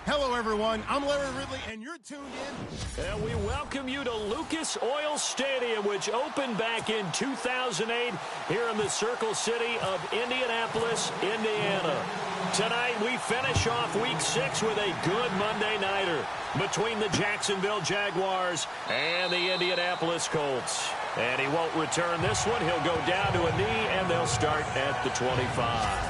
Hello, everyone. I'm Larry Ridley, and you're tuned in. And we welcome you to Lucas Oil Stadium, which opened back in 2008 here in the Circle City of Indianapolis, Indiana. Tonight, we finish off Week 6 with a good Monday nighter between the Jacksonville Jaguars and the Indianapolis Colts. And he won't return this one. He'll go down to a knee, and they'll start at the 25.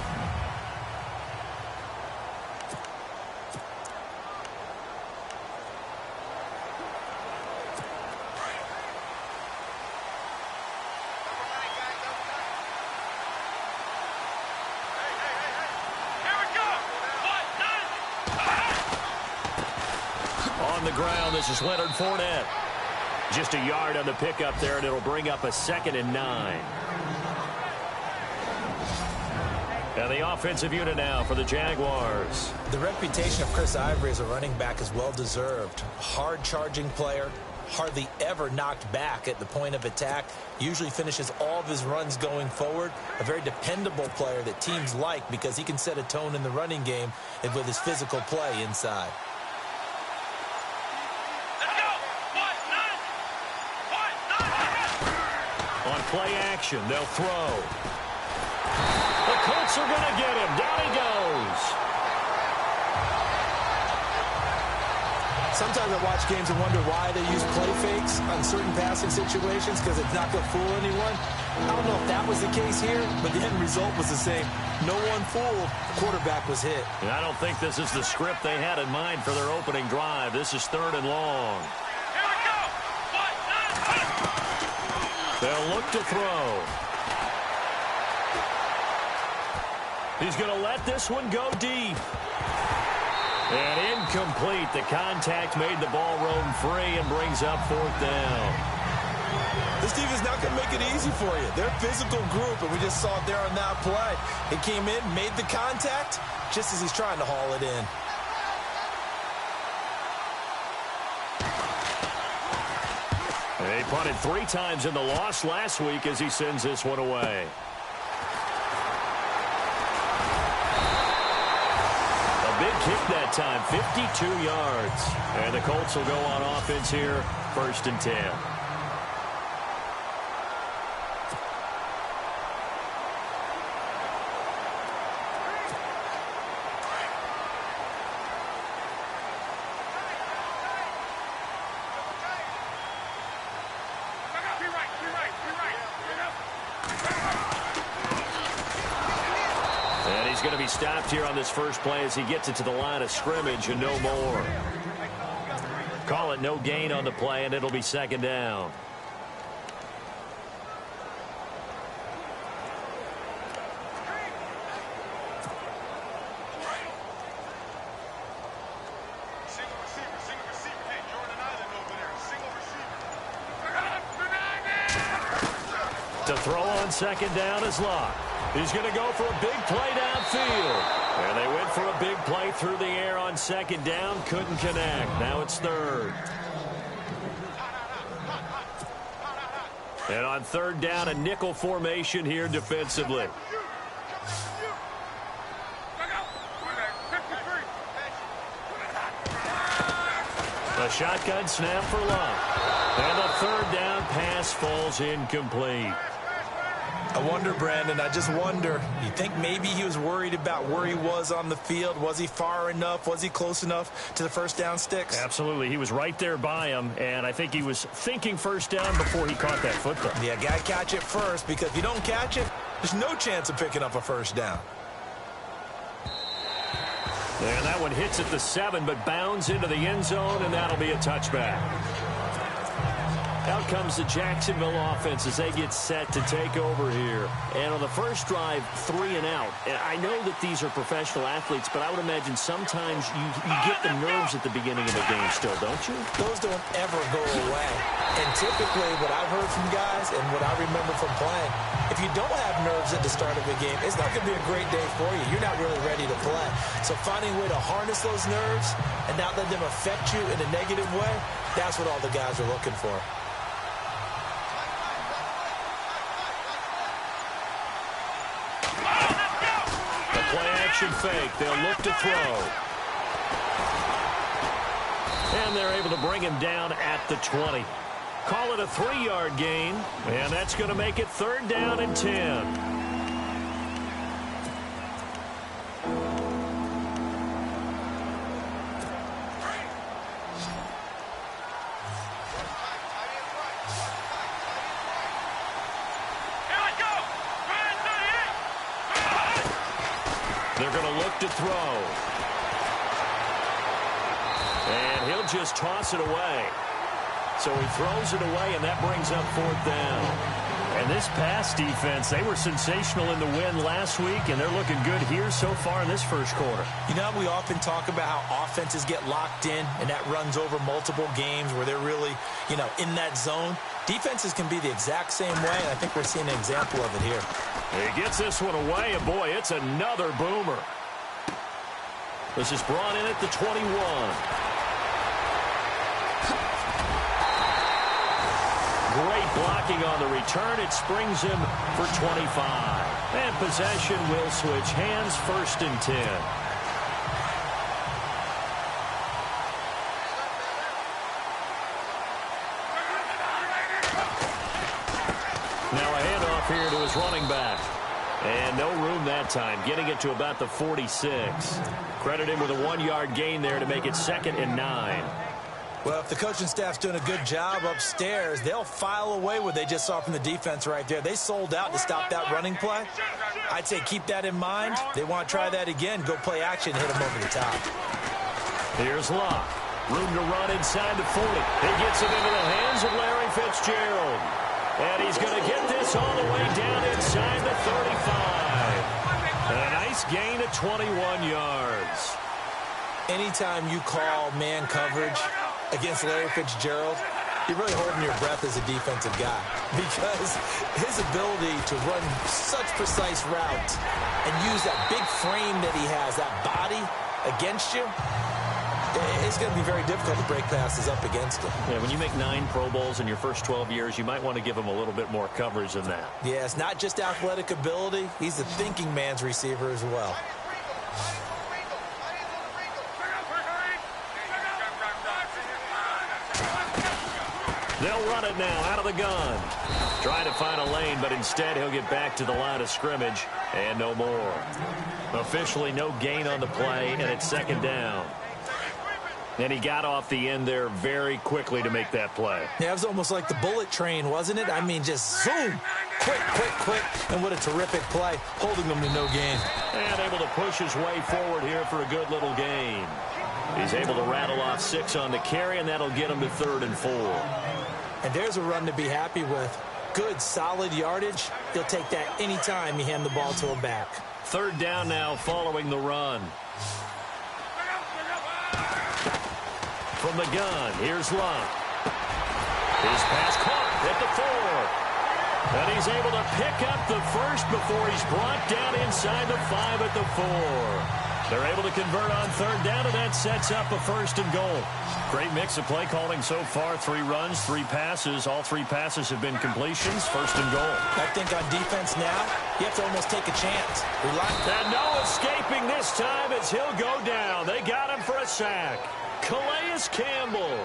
On the ground, this is Leonard Fournette. Just a yard on the pickup there, and it'll bring up a 2nd and 9. And the offensive unit now for the Jaguars. The reputation of Chris Ivory as a running back is well-deserved. Hard-charging player, hardly ever knocked back at the point of attack. Usually finishes all of his runs going forward. A very dependable player that teams like because he can set a tone in the running game and with his physical play inside. On play action, they'll throw. The Colts are going to get him. Down he goes. Sometimes I watch games and wonder why they use play fakes on certain passing situations because it's not going to fool anyone. I don't know if that was the case here, but the end result was the same. No one fooled. The quarterback was hit. And I don't think this is the script they had in mind for their opening drive. This is 3rd and long. They'll look to throw. He's going to let this one go deep. And incomplete. The contact made the ball roam free and brings up 4th down. This team is not going to make it easy for you. They're a physical group, and we just saw it there on that play. He came in, made the contact, just as he's trying to haul it in. He punted 3 times in the loss last week as he sends this one away. A big kick that time, 52 yards. And the Colts will go on offense here, 1st and 10. Going to be stopped here on this first play as he gets it to the line of scrimmage and no more. Call it no gain on the play, and it'll be 2nd down. To throw on 2nd down is Locke. He's going to go for a big play downfield. And they went for a big play through the air on 2nd down. Couldn't connect. Now it's 3rd. And on 3rd down, a nickel formation here defensively. A shotgun snap for Locke. And the 3rd down pass falls incomplete. I wonder, Brandon, I just wonder, you think maybe he was worried about where he was on the field? Was he far enough? Was he close enough to the 1st down sticks? Absolutely. He was right there by him, and I think he was thinking 1st down before he caught that football. Yeah, got to catch it first, because if you don't catch it, there's no chance of picking up a 1st down. And that one hits at the 7, but bounds into the end zone, and that'll be a touchback. Out comes the Jacksonville offense as they get set to take over here. And on the first drive, 3 and out. And I know that these are professional athletes, but I would imagine sometimes you get the nerves at the beginning of the game still, don't you? Those don't ever go away. And typically what I've heard from guys and what I remember from playing, if you don't have nerves at the start of a game, it's not going to be a great day for you. You're not really ready to play. So finding a way to harness those nerves and not let them affect you in a negative way, that's what all the guys are looking for. Play action fake. They'll look to throw. And they're able to bring him down at the 20. Call it a 3-yard gain, and that's going to make it 3rd down and 10. They're going to look to throw. And he'll just toss it away. So he throws it away, and that brings up 4th down. And this pass defense, they were sensational in the win last week, and they're looking good here so far in this first quarter. You know, we often talk about how offenses get locked in, and that runs over multiple games where they're really, in that zone. Defenses can be the exact same way, and I think we're seeing an example of it here. He gets this one away, and boy, it's another boomer. This is brought in at the 21. Great blocking on the return. It springs him for 25. And possession will switch hands, 1st and 10. Now a handoff here to his running back. And no room that time, getting it to about the 46. Credit him with a 1-yard gain there to make it 2nd and 9. Well, if the coaching staff's doing a good job upstairs, they'll file away what they just saw from the defense right there. They sold out to stop that running play. I'd say keep that in mind. They want to try that again. Go play action, hit them over the top. Here's Locke. Room to run inside the 40. He gets it into the hands of Larry Fitzgerald. And he's going to get this all the way down inside the 35. And a nice gain of 21 yards. Anytime you call man coverage against Larry Fitzgerald, you're really holding your breath as a defensive guy, because his ability to run such precise routes and use that big frame that he has, that body against you, it's going to be very difficult to break passes up against him. Yeah, when you make 9 Pro Bowls in your first 12 years, you might want to give him a little bit more coverage than that. Yeah, it's not just athletic ability. He's a thinking man's receiver as well. They'll run it now out of the gun. Trying to find a lane, but instead he'll get back to the line of scrimmage and no more. Officially no gain on the play, and it's 2nd down. And he got off the end there very quickly to make that play. Yeah, it was almost like the bullet train, wasn't it? I mean, just zoom. Quick. And what a terrific play, holding them to no gain. And able to push his way forward here for a good little gain. He's able to rattle off 6 on the carry, and that'll get him to 3rd and 4. And there's a run to be happy with. Good, solid yardage. He'll take that anytime you hand the ball to him back. 3rd down now following the run. From the gun, here's Locke. His pass caught at the 4. And he's able to pick up the first before he's brought down inside the 5 at the 4. They're able to convert on 3rd down, and that sets up a 1st and goal. Great mix of play calling so far. 3 runs, 3 passes. All 3 passes have been completions. 1st and goal. I think on defense now, you have to almost take a chance. And no escaping this time as he'll go down. They got him for a sack. Calais Campbell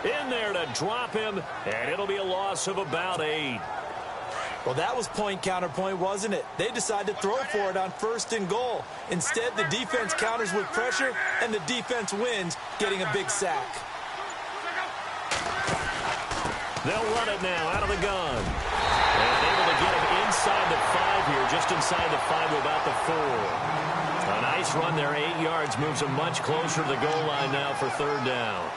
in there to drop him, and it'll be a loss of about 8. Well, that was point counterpoint, wasn't it? They decided to throw for it on 1st and goal. Instead, the defense counters with pressure, and the defense wins, getting a big sack. They'll run it now out of the gun. And able to get him inside the 5 here, just inside the 5 to about the 4. A nice run there, 8 yards, moves him much closer to the goal line now for 3rd down.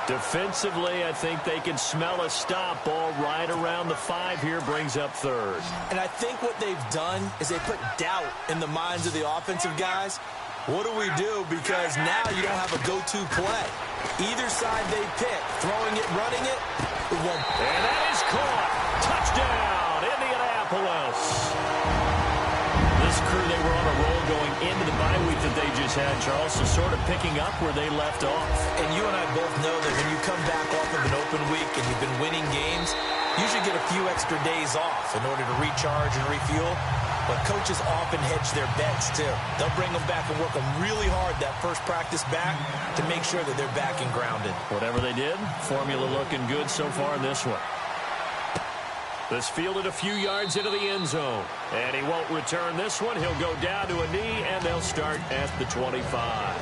Defensively, I think they can smell a stop. Ball right around the 5 here, brings up 3rd. And I think what they've done is they put doubt in the minds of the offensive guys. What do we do? Because now you don't have a go-to play. Either side they pick, throwing it, running it, it won't. And that is caught. Touchdown, Indianapolis. This crew, they were on a roll going into the bye week that they just had, Charles, so sort of picking up where they left off. And you and I both know that when you come back off of an open week and you've been winning games, you should get a few extra days off in order to recharge and refuel. but coaches often hedge their bets, too. They'll bring them back and work them really hard that first practice back to make sure that they're back and grounded. Whatever they did, formula looking good so far in this one. This fielded a few yards into the end zone. And he won't return this one. He'll go down to a knee, and they'll start at the 25.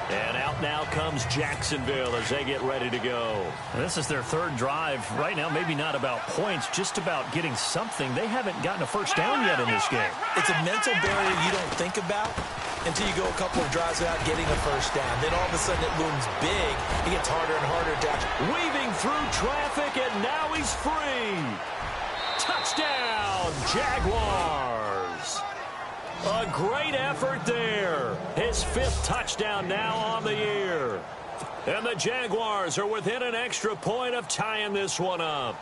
And out now comes Jacksonville as they get ready to go. This is their third drive. Right now, maybe not about points, just about getting something. They haven't gotten a first down yet in this game. It's a mental barrier you don't think about until you go a couple of drives without getting a first down. Then all of a sudden it looms big. It gets harder and harder to actually. Weaving through traffic, and now he's free. Touchdown, Jaguars. A great effort there. His 5th touchdown now on the year. And the Jaguars are within an extra point of tying this one up.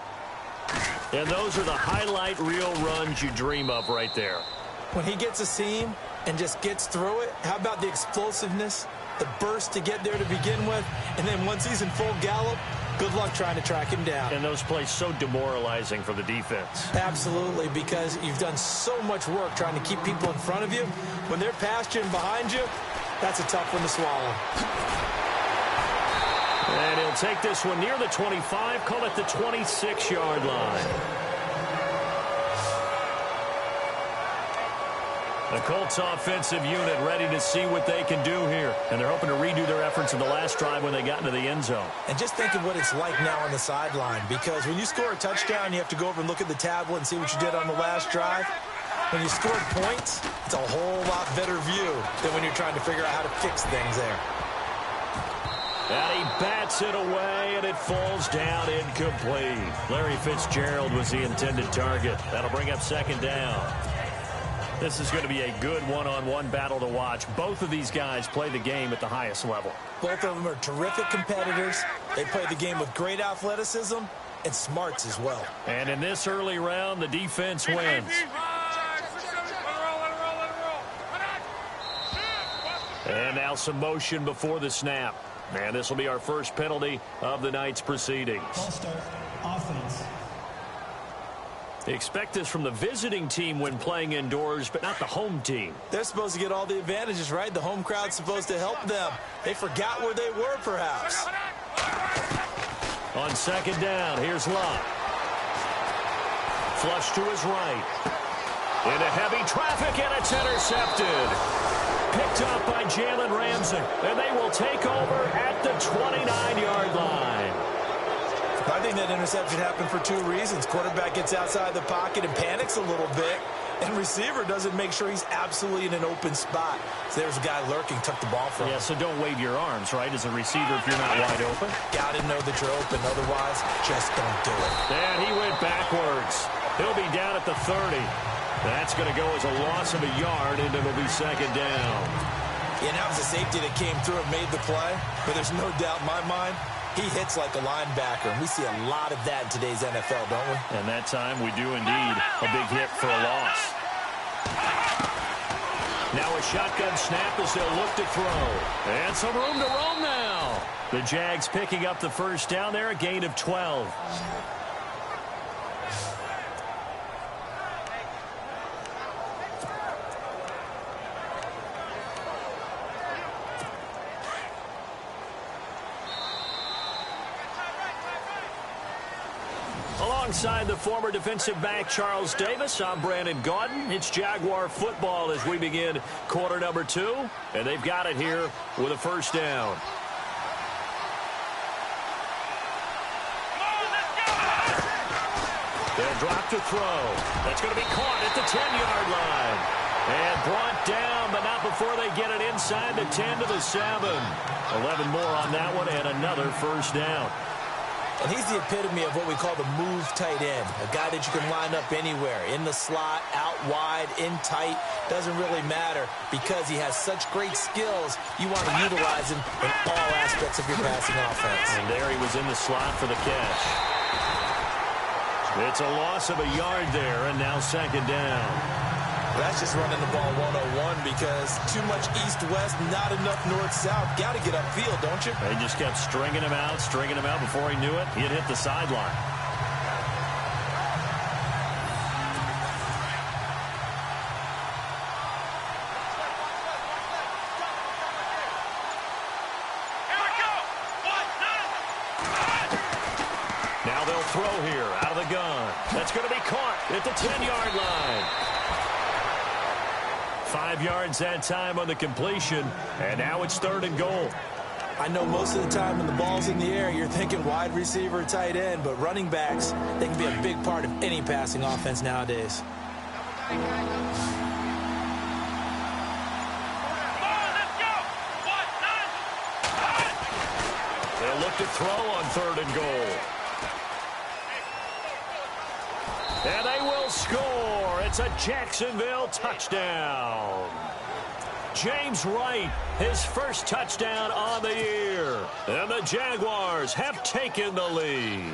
And those are the highlight reel runs you dream of right there. When he gets a seam and just gets through it, how about the explosiveness, the burst to get there to begin with, and then once he's in full gallop, good luck trying to track him down. And those plays so demoralizing for the defense. Absolutely, because you've done so much work trying to keep people in front of you. When they're past you and behind you, that's a tough one to swallow. And he'll take this one near the 25, call it the 26-yard line. The Colts offensive unit ready to see what they can do here. And they're hoping to redo their efforts in the last drive when they got into the end zone. And just think of what it's like now on the sideline, because when you score a touchdown, you have to go over and look at the tablet and see what you did on the last drive. When you scored points, it's a whole lot better view than when you're trying to figure out how to fix things there. And he bats it away, and it falls down incomplete. Larry Fitzgerald was the intended target. That'll bring up second down. This is going to be a good one-on-one battle to watch. Both of these guys play the game at the highest level. Both of them are terrific competitors. They play the game with great athleticism and smarts as well. And in this early round, the defense wins. And now some motion before the snap. And this will be our first penalty of the night's proceedings. Ball start, offense. Expect this from the visiting team when playing indoors, but not the home team. They're supposed to get all the advantages, right? The home crowd's supposed to help them. They forgot where they were, perhaps. On second down, here's Lott. Flush to his right. Into heavy traffic, and it's intercepted. Picked up by Jalen Ramsey, and they will take over at the 29-yard line. I think that interception happened for 2 reasons. Quarterback gets outside the pocket and panics a little bit, and receiver doesn't make sure he's absolutely in an open spot. So there's a guy lurking, took the ball from him. Yeah, so don't wave your arms, right, as a receiver if you're not wide open. Got to know that you're open, otherwise just don't do it. And he went backwards. He'll be down at the 30. That's going to go as a loss of a yard, and it'll be second down. And that was a safety that came through and made the play, but there's no doubt in my mind, he hits like a linebacker, and we see a lot of that in today's NFL, don't we? And that time we do indeed. A big hit for a loss. Now a shotgun snap as they'll look to throw. And some room to roam now. The Jags picking up the first down there, a gain of 12. Alongside the former defensive back Charles Davis, I'm Brandon Gaudin. It's Jaguar football as we begin quarter number 2. And they've got it here with a first down. They'll drop to throw. That's going to be caught at the 10-yard line. And brought down, but not before they get it inside the 10 to the 7. 11 more on that one, and another first down. And he's the epitome of what we call the move tight end, a guy that you can line up anywhere, in the slot, out wide, in tight, doesn't really matter because he has such great skills. You want to utilize him in all aspects of your passing offense. And there he was in the slot for the catch. It's a loss of a yard there, and now second down. That's just running the ball 101 because too much east-west, not enough north-south. Got to get upfield, don't you? They just kept stringing him out. Before he knew it, he had hit the sideline. throw here out of the gun. That's going to be caught at the 10-yard line. 5 yards that time on the completion, and now it's 3rd and goal. I know most of the time when the ball's in the air, you're thinking wide receiver, tight end, but running backs, they can be a big part of any passing offense nowadays. They'll look to throw on 3rd and goal. And they will score. It's a Jacksonville touchdown. James Wright, his first touchdown on the year. And the Jaguars have taken the lead.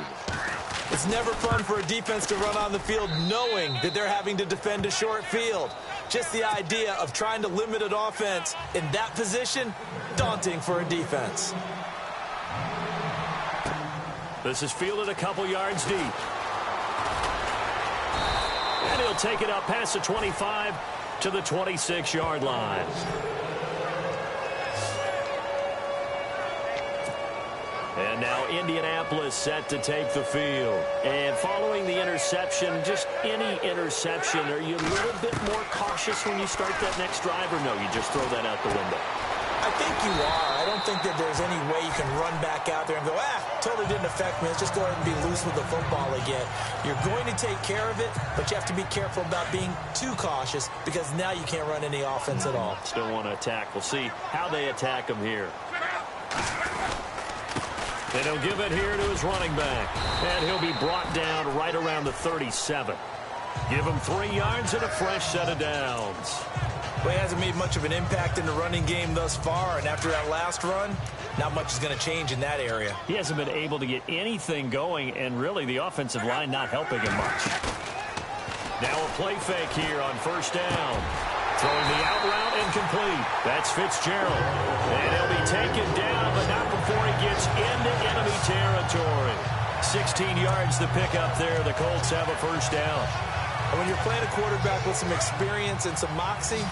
It's never fun for a defense to run on the field knowing that they're having to defend a short field. Just the idea of trying to limit an offense in that position, daunting for a defense. This is fielded a couple yards deep. And he'll take it up past the 25 to the 26-yard line. And now Indianapolis set to take the field. And following the interception, just any interception, are you a little bit more cautious when you start that next drive, or no, you just throw that out the window? I think you are. I don't think that there's any way you can run back out there and go, totally didn't affect me. Let's just go ahead and be loose with the football again. You're going to take care of it, but you have to be careful about being too cautious because now you can't run any offense at all. Still want to attack. We'll see how they attack him here. And he'll give it here to his running back. And he'll be brought down right around the 37. Give him 3 yards and a fresh set of downs. Well, he hasn't made much of an impact in the running game thus far, and after that last run, not much is going to change in that area. He hasn't been able to get anything going, and really the offensive line not helping him much. Now a play fake here on 1st down. Throwing the out route incomplete. That's Fitzgerald. And he'll be taken down, but not before he gets into enemy territory. 16 yards to pick up there. The Colts have a 1st down. And when you're playing a quarterback with some experience and some moxie,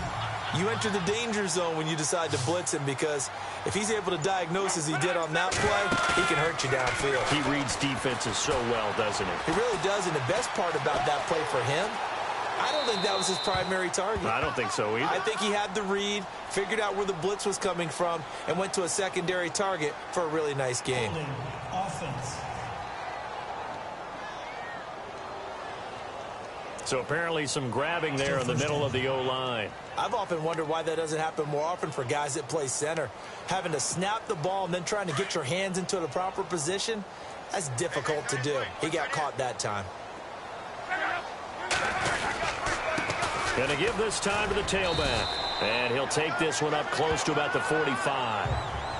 you enter the danger zone when you decide to blitz him, because if he's able to diagnose as he did on that play, he can hurt you downfield. He reads defenses so well, doesn't he? He really does, and the best part about that play for him, I don't think that was his primary target. I don't think so either. I think he had the read, figured out where the blitz was coming from, and went to a secondary target for a really nice game. Offense. So apparently some grabbing there in the middle of the O-line. I've often wondered why that doesn't happen more often for guys that play center. Having to snap the ball and then trying to get your hands into the proper position, that's difficult to do. He got caught that time. Going to give this time to the tailback. And he'll take this one up close to about the 45.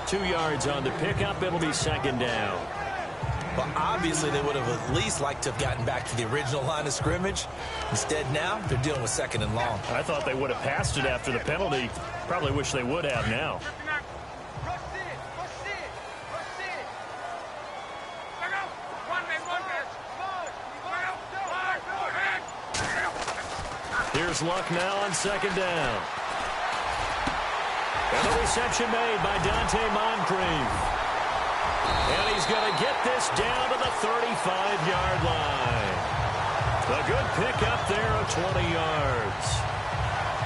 2 yards on the pickup. It'll be 2nd down. Well, obviously, they would have at least liked to have gotten back to the original line of scrimmage. Instead, now, they're dealing with 2nd and long. I thought they would have passed it after the penalty. Probably wish they would have now. Here's Luck now on 2nd down. And the reception made by Dante Moncrief. And he's going to get this down to the 35-yard line. A good pickup there of 20 yards.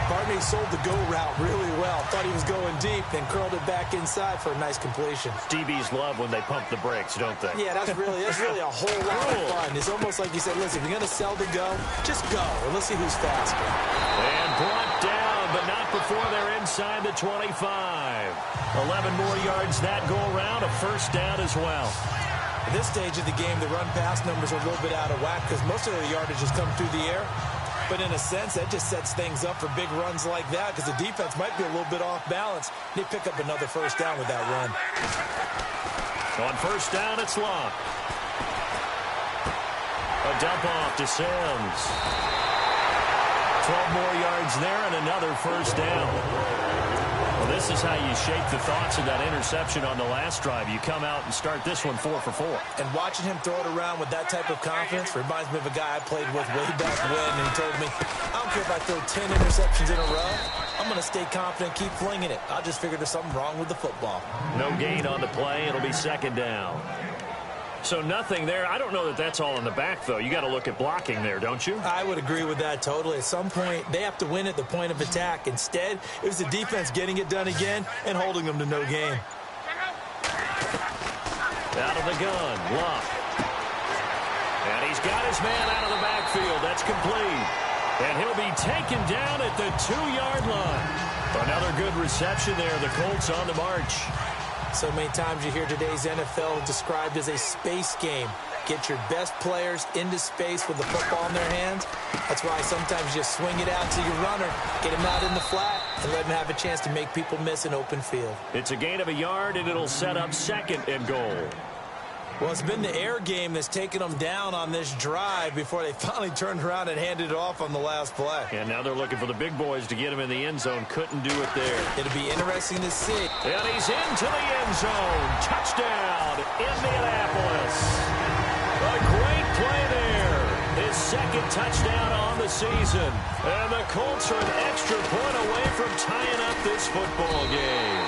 Barney sold the go route really well. Thought he was going deep, then curled it back inside for a nice completion. DBs love when they pump the brakes, don't they? Yeah, that's really a whole lot of fun. It's almost like you said, listen, if you're going to sell the go, just go, and let's see who's faster. And brought down, but not before they're inside the 25. 11 more yards that go around, a 1st down as well. At this stage of the game, the run-pass numbers are a little bit out of whack because most of the yardage has come through the air. But in a sense, that just sets things up for big runs like that because the defense might be a little bit off balance. They pick up another 1st down with that run. On 1st down, it's Luck. A dump off to Sims. 12 more yards there and another 1st down. Well, this is how you shape the thoughts of that interception on the last drive. You come out and start this one 4 for 4. And watching him throw it around with that type of confidence reminds me of a guy I played with way back when, and he told me, I don't care if I throw 10 interceptions in a row. I'm going to stay confident, keep flinging it. I just figured there's something wrong with the football. No gain on the play. It'll be 2nd down. So nothing there. I don't know that that's all in the back, though. You got to look at blocking there, don't you? I would agree with that totally. At some point, they have to win at the point of attack. Instead, it was the defense getting it done again and holding them to no gain. Out of the gun, Luck. And he's got his man out of the backfield. That's complete. And he'll be taken down at the 2-yard line. Another good reception there. The Colts on the march. So many times you hear today's NFL described as a space game. Get your best players into space with the football in their hands. That's why sometimes you just swing it out to your runner, get him out in the flat, and let him have a chance to make people miss an open field. It's a gain of a yard, and it'll set up 2nd and goal. Well, it's been the air game that's taken them down on this drive before they finally turned around and handed it off on the last play. And now they're looking for the big boys to get him in the end zone. Couldn't do it there. It'll be interesting to see. And he's into the end zone. Touchdown, Indianapolis. A great play there. His 2nd touchdown on the season. And the Colts are an extra point away from tying up this football game.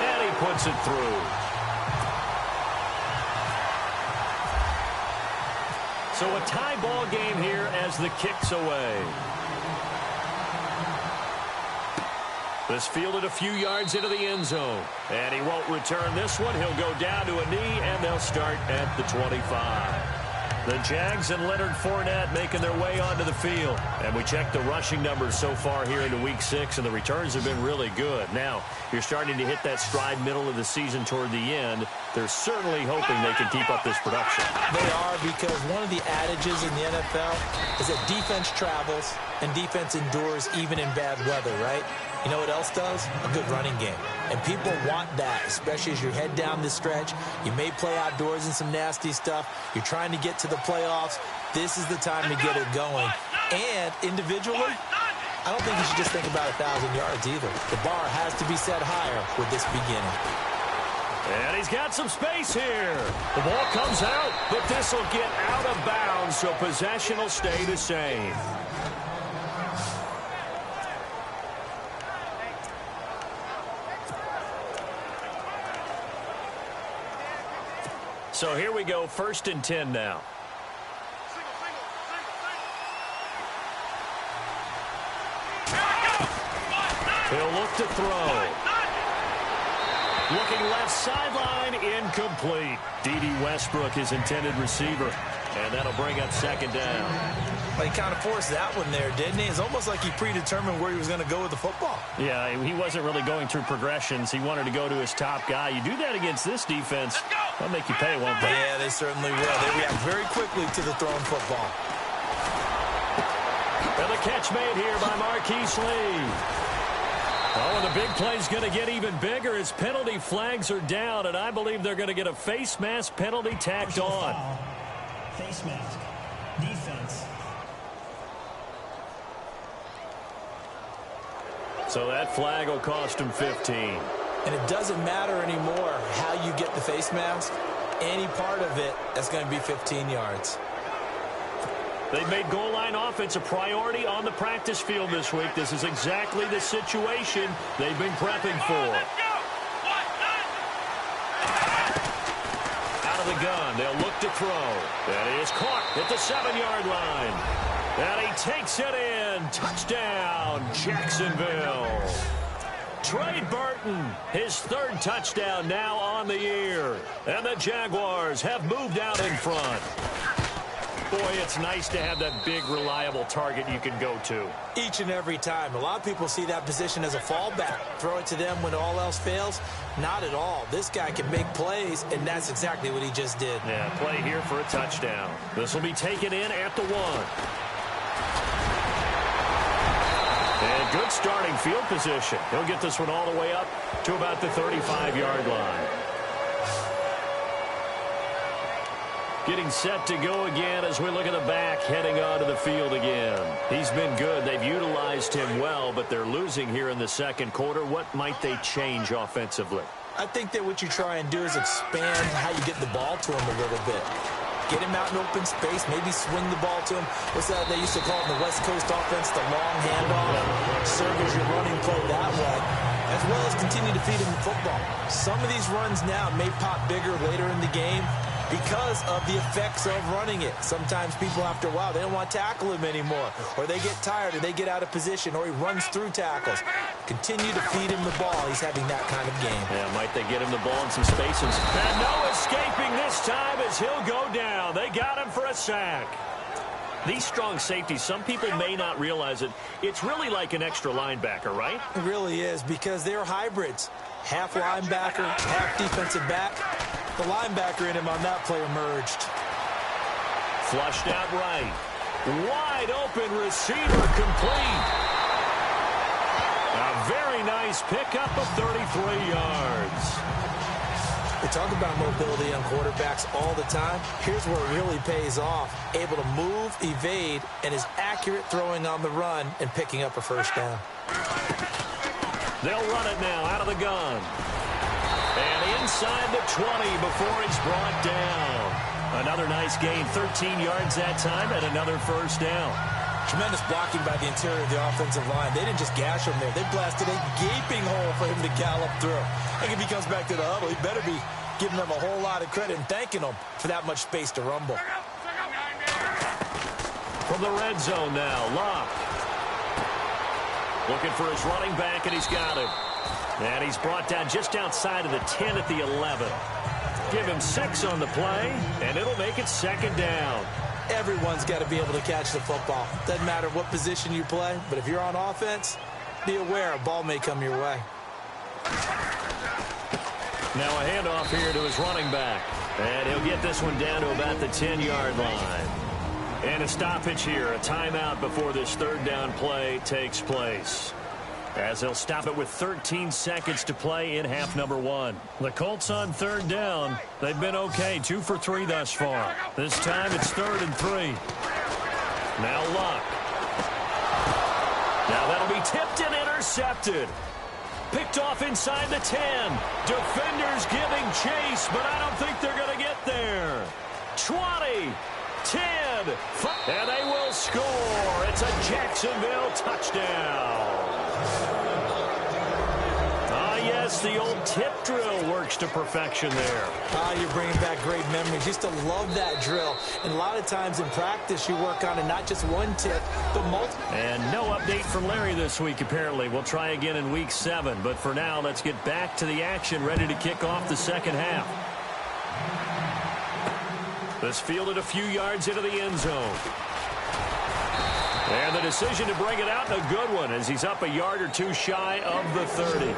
And he puts it through. So a tie ball game here as the kick's away. This fielded a few yards into the end zone. And he won't return this one. He'll go down to a knee, and they'll start at the 25. The Jags and Leonard Fournette making their way onto the field. And we checked the rushing numbers so far here into Week 6, and the returns have been really good. Now, you're starting to hit that stride middle of the season toward the end. They're certainly hoping they can keep up this production. They are, because one of the adages in the NFL is that defense travels and defense endures even in bad weather, right? You know what else does? A good running game. And people want that, especially as you head down the stretch. You may play outdoors in some nasty stuff. You're trying to get to the playoffs. This is the time to get it going. And individually, I don't think you should just think about 1,000 yards either. The bar has to be set higher with this beginning. And he's got some space here. The ball comes out, but this will get out of bounds, so possession will stay the same. So here we go, 1st and 10 now. He'll look to throw. Looking left sideline, incomplete. D.D. Westbrook, his intended receiver. And that'll bring up 2nd down. Well, he kind of forced that one there, didn't he? It's almost like he predetermined where he was going to go with the football. Yeah, he wasn't really going through progressions. He wanted to go to his top guy. You do that against this defense, they'll make you pay, won't they? Yeah, they certainly will. They react very quickly to the thrown football. And the catch made here by Marquise Lee. Oh, and the big play's going to get even bigger as penalty flags are down, and I believe they're going to get a face mask penalty tacked on. Foul. Face mask. Defense. So that flag will cost him 15. And it doesn't matter anymore how you get the face mask. Any part of it, that's going to be 15 yards. They've made goal line offense a priority on the practice field this week. This is exactly the situation they've been prepping for. Out of the gun, they'll look to throw. And he is caught at the 7-yard line. And he takes it in. Touchdown, Jacksonville. Trey Burton, his 3rd touchdown now on the year. And the Jaguars have moved out in front. Boy, it's nice to have that big, reliable target you can go to. Each and every time. A lot of people see that position as a fallback. Throw it to them when all else fails. Not at all. This guy can make plays, and that's exactly what he just did. Yeah, play here for a touchdown. This will be taken in at the 1. And good starting field position. He'll get this one all the way up to about the 35-yard line. Getting set to go again as we look at the back heading onto the field again. He's been good. They've utilized him well, but they're losing here in the 2nd quarter. What might they change offensively? I think that what you try and do is expand how you get the ball to him a little bit. Get him out in open space, maybe swing the ball to him. What's that they used to call in the West Coast offense, the long handoff? Serve as your running play that way, as well as continue to feed him the football. Some of these runs now may pop bigger later in the game. because of the effects of running it. Sometimes people, after a while, they don't want to tackle him anymore, or they get tired, or they get out of position, or he runs through tackles. Continue to feed him the ball. He's having that kind of game. Yeah, might they get him the ball in some spaces. And no escaping this time as he'll go down. They got him for a sack. These strong safeties, some people may not realize it. It's really like an extra linebacker, right? It really is, because they're hybrids. Half linebacker, half defensive back. The linebacker in him on that play emerged. Flushed out right. Wide open receiver complete. A very nice pickup of 33 yards. We talk about mobility on quarterbacks all the time. Here's where it really pays off. Able to move, evade, and is accurate throwing on the run and picking up a first down. They'll run it now out of the gun. And inside the 20 before he's brought down. Another nice gain, 13 yards that time, and another first down. Tremendous blocking by the interior of the offensive line. They didn't just gash him there. They blasted a gaping hole for him to gallop through. I think if he comes back to the huddle, he better be giving them a whole lot of credit and thanking them for that much space to rumble. From the red zone now, Locke. Looking for his running back, and he's got him. And he's brought down just outside of the 10 at the 11. Give him 6 on the play, and it'll make it second down. Everyone's got to be able to catch the football. Doesn't matter what position you play, but if you're on offense, be aware a ball may come your way. Now a handoff here to his running back. And he'll get this one down to about the 10-yard line. And a stoppage here, a timeout before this third down play takes place. As they'll stop it with 13 seconds to play in half number 1. The Colts on third down. They've been okay, 2 for 3 thus far. This time it's 3rd and 3. Now Luck. Now that'll be tipped and intercepted. Picked off inside the 10. Defenders giving chase, but I don't think they're going to get there. 20, 10, 5, and they will score. It's a Jacksonville touchdown. Yes, the old tip drill works to perfection there. You're bringing back great memories. Used to love that drill. And a lot of times in practice, you work on it, not just one tip, but multiple. And no update from Larry this week, apparently. We'll try again in week 7. But for now, let's get back to the action, ready to kick off the second half. This fielded a few yards into the end zone. And the decision to bring it out, and a good one, as he's up a yard or 2 shy of the 30.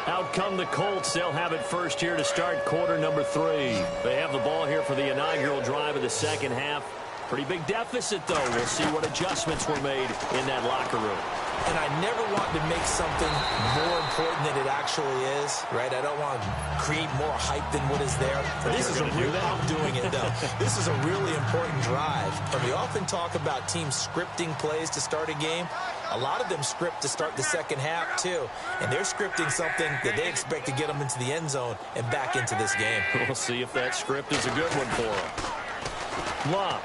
Out come the Colts. They'll have it first here to start quarter number 3. They have the ball here for the inaugural drive of the second half. Pretty big deficit, though. We'll see what adjustments were made in that locker room. And I never want to make something more important than it actually is, right? I don't want to create more hype than what is there. This is a real, I'm doing it, though. This is a really important drive. And we often talk about teams scripting plays to start a game. A lot of them script to start the second half, too. And they're scripting something that they expect to get them into the end zone and back into this game. We'll see if that script is a good one for them. Love.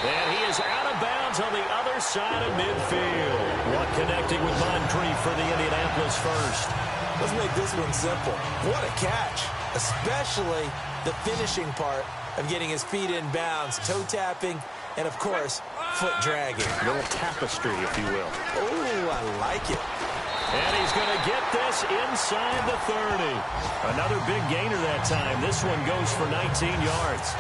And he is out of bounds on the other side of midfield. What connecting with Moncrief for the Indianapolis first. Let's make this one simple. What a catch, especially the finishing part of getting his feet in bounds, toe tapping, and, of course, foot dragging. A little tapestry, if you will. Oh, I like it. And he's going to get this inside the 30. Another big gainer that time. This one goes for 19 yards.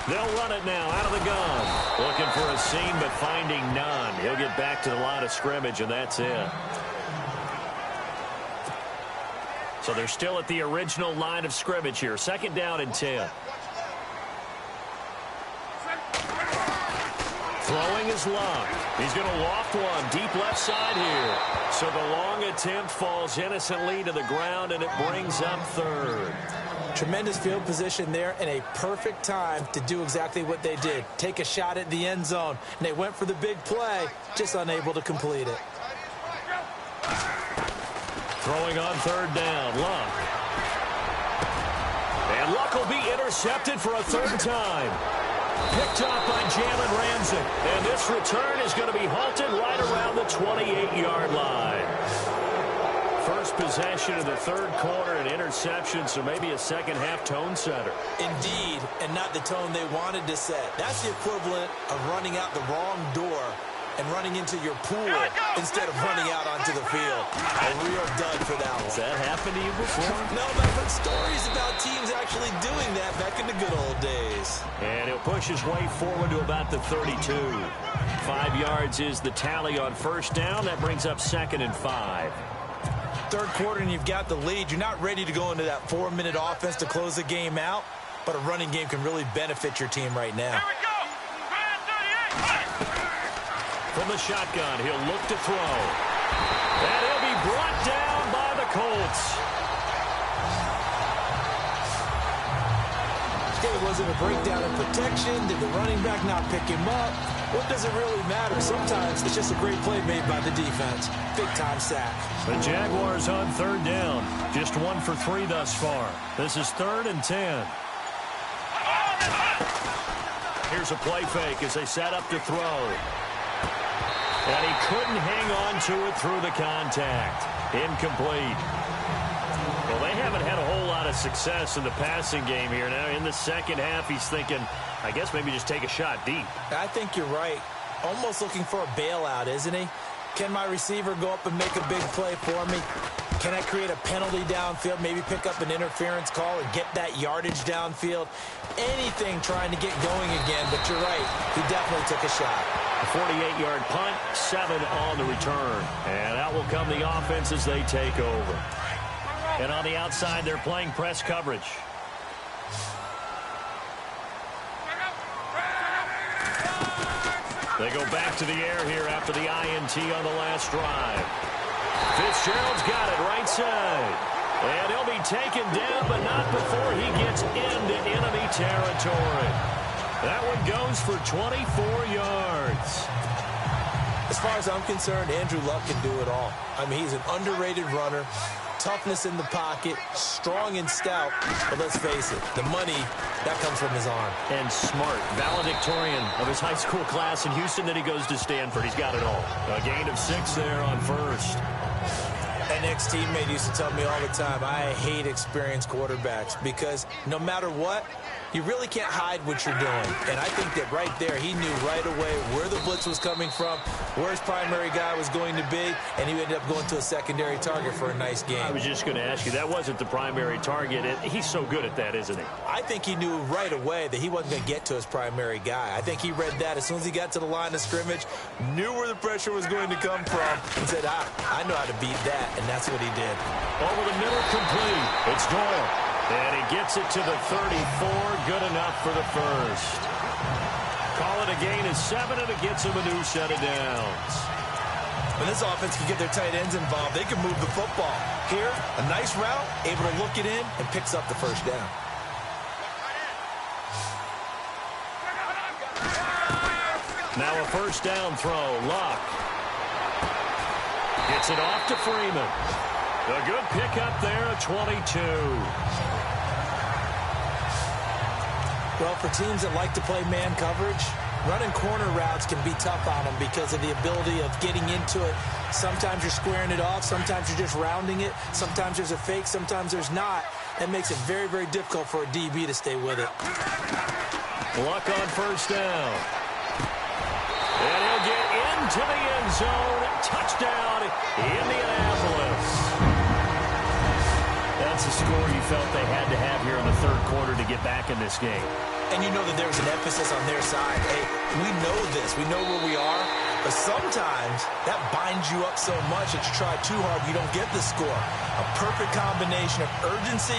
They'll run it now out of the gun. Looking for a seam, but finding none. He'll get back to the line of scrimmage, and that's it. So they're still at the original line of scrimmage here. 2nd down and 10. Throwing his luck. He's going to loft one deep left side here. So the long attempt falls innocently to the ground, and it brings up 3rd. Tremendous field position there and a perfect time to do exactly what they did. Take a shot at the end zone. And they went for the big play, just unable to complete it. Throwing on 3rd down, Luck. And Luck will be intercepted for a third time. Picked off by Jalen Ramsey. And this return is going to be halted right around the 28-yard line. First possession of the third quarter, an interception, so maybe a second-half tone setter. Indeed, and not the tone they wanted to set. That's the equivalent of running out the wrong door and running into your pool instead of running out onto the field. A real dud for that one. Has that happened to you before? No, but I've heard stories about teams actually doing that back in the good old days. And he'll push his way forward to about the 32. 5 yards is the tally on first down. That brings up 2nd and 5. Third quarter and you've got the lead. You're not ready to go into that 4-minute offense to close the game out, but a running game can really benefit your team right now. Here we go. From the shotgun, he'll look to throw. And he'll be brought down by the Colts. Was it a breakdown in protection? Did the running back not pick him up? What does it really matter? Sometimes it's just a great play made by the defense. Big-time sack. The Jaguars on third down. Just 1 for 3 thus far. This is 3rd and 10. Here's a play fake as they set up to throw. And he couldn't hang on to it through the contact. Incomplete. Well, they haven't had a whole lot of success in the passing game here. Now, in the second half, he's thinking, I guess maybe just take a shot deep. I think you're right. Almost looking for a bailout, isn't he? Can my receiver go up and make a big play for me? Can I create a penalty downfield, maybe pick up an interference call and get that yardage downfield? Anything trying to get going again, but you're right. He definitely took a shot. A 48-yard punt, 7 on the return. And out will come the offense as they take over. And on the outside, they're playing press coverage. They go back to the air here after the INT on the last drive. Fitzgerald's got it right side. And he'll be taken down, but not before he gets into enemy territory. That one goes for 24 yards. As far as I'm concerned, Andrew Luck can do it all. I mean, he's an underrated runner. Toughness in the pocket, strong and stout, but let's face it, the money, that comes from his arm. And smart, valedictorian of his high school class in Houston, then he goes to Stanford. He's got it all. A gain of 6 there on first. An ex-teammate used to tell me all the time, I hate experienced quarterbacks because no matter what, you really can't hide what you're doing. And I think that right there, he knew right away where the blitz was coming from, where his primary guy was going to be, and he ended up going to a secondary target for a nice game. I was just going to ask you, that wasn't the primary target. He's so good at that, isn't he? I think he knew right away that he wasn't going to get to his primary guy. I think he read that as soon as he got to the line of scrimmage, knew where the pressure was going to come from, and said, I know how to beat that, and that's what he did. Over the middle, complete. It's Doyle. And he gets it to the 34. Good enough for the first. Call it a gain of 7, and it gets him a new set of downs. When this offense can get their tight ends involved, they can move the football. Here, a nice route, able to look it in, and picks up the first down. Now a first down throw. Luck gets it off to Freeman. A good pickup there at 22. Well, for teams that like to play man coverage, running corner routes can be tough on them because of the ability of getting into it. Sometimes you're squaring it off. Sometimes you're just rounding it. Sometimes there's a fake. Sometimes there's not. That makes it very, very difficult for a DB to stay with it. Luck on first down. And he'll get into the end zone. Touchdown, Indianapolis. That's a score you felt they had to have here in the third quarter to get back in this game. And you know that there was an emphasis on their side. Hey, we know this. We know where we are. But sometimes that binds you up so much that you try too hard, you don't get the score. A perfect combination of urgency,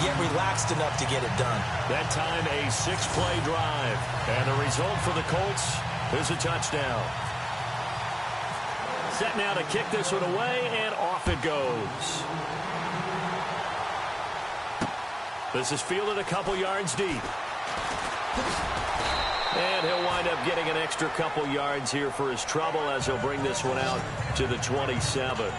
yet relaxed enough to get it done. That time, a 6-play drive. And the result for the Colts is a touchdown. Set now to kick this one away, and off it goes. This is fielded a couple yards deep. And he'll wind up getting an extra couple yards here for his trouble as he'll bring this one out to the 27.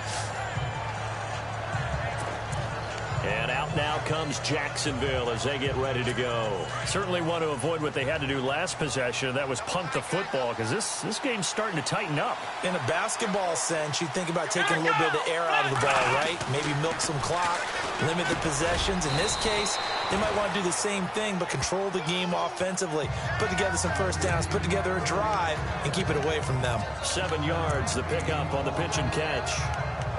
And out now comes Jacksonville as they get ready to go. Certainly want to avoid what they had to do last possession. That was punt the football, because this game's starting to tighten up. In a basketball sense, you think about taking a little bit of the air out of the ball, right? Maybe milk some clock, limit the possessions. In this case, they might want to do the same thing, but control the game offensively. Put together some first downs, put together a drive, and keep it away from them. 7 yards, the pickup on the pitch and catch.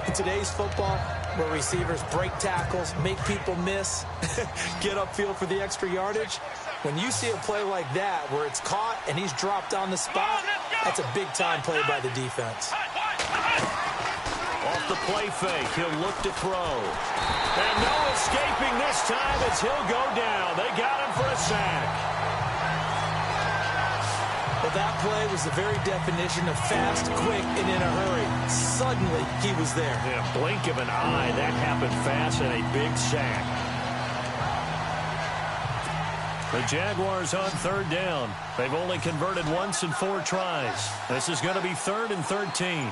In today's football, where receivers break tackles, make people miss, get upfield for the extra yardage, when you see a play like that where it's caught and he's dropped on the spot, that's a big-time play by the defense. Off the play fake, he'll look to throw. And no escaping this time as he'll go down. They got him for a sack. Well, that play was the very definition of fast, quick, and in a hurry. Suddenly, he was there. Yeah, blink of an eye, that happened fast and a big sack. The Jaguars on 3rd down. They've only converted once in 4 tries. This is going to be 3rd and 13.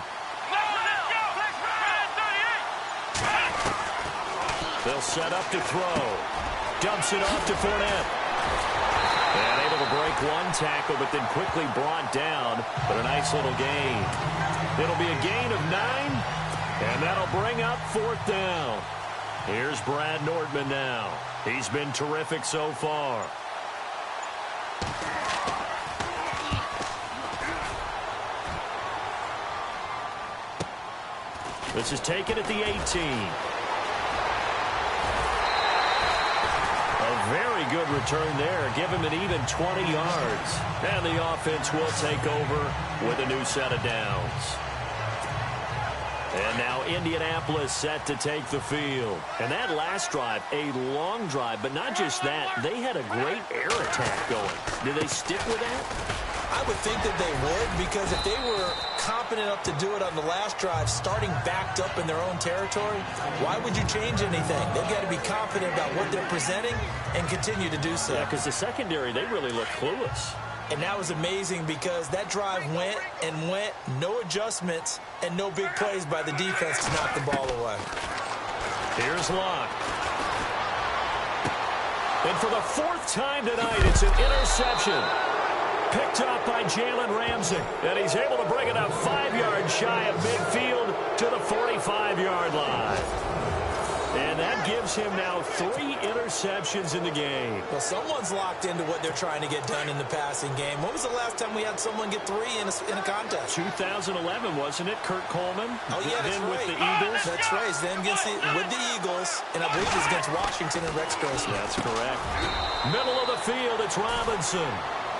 They'll set up to throw. Dumps it off to Fournette. And able to break one tackle, but then quickly brought down. But a nice little gain. It'll be a gain of 9, and that'll bring up 4th down. Here's Brad Nordman now. He's been terrific so far. This is taken at the 18. A very good return there. Give him an even 20 yards. And the offense will take over with a new set of downs. And now Indianapolis set to take the field. And that last drive, a long drive, but not just that. They had a great air attack going. Did they stick with that? I would think that they would, because if they were competent enough to do it on the last drive, starting backed up in their own territory, why would you change anything? They've got to be confident about what they're presenting and continue to do so. Yeah, because the secondary, they really look clueless. And that was amazing because that drive went and went, no adjustments, and no big plays by the defense to knock the ball away. Here's Locke. And for the 4th time tonight, it's an interception. Picked up by Jalen Ramsey. And he's able to bring it up 5 yards shy of midfield to the 45-yard line. And that gives him now 3 interceptions in the game. Well, someone's locked into what they're trying to get done in the passing game. When was the last time we had someone get 3 in a contest? 2011, wasn't it? Kurt Coleman. Oh, yeah, that's then right. with the Eagles. That's right. Then with the Eagles, and I believe it was against Washington and Rex Grossman. That's correct. Middle of the field, it's Robinson.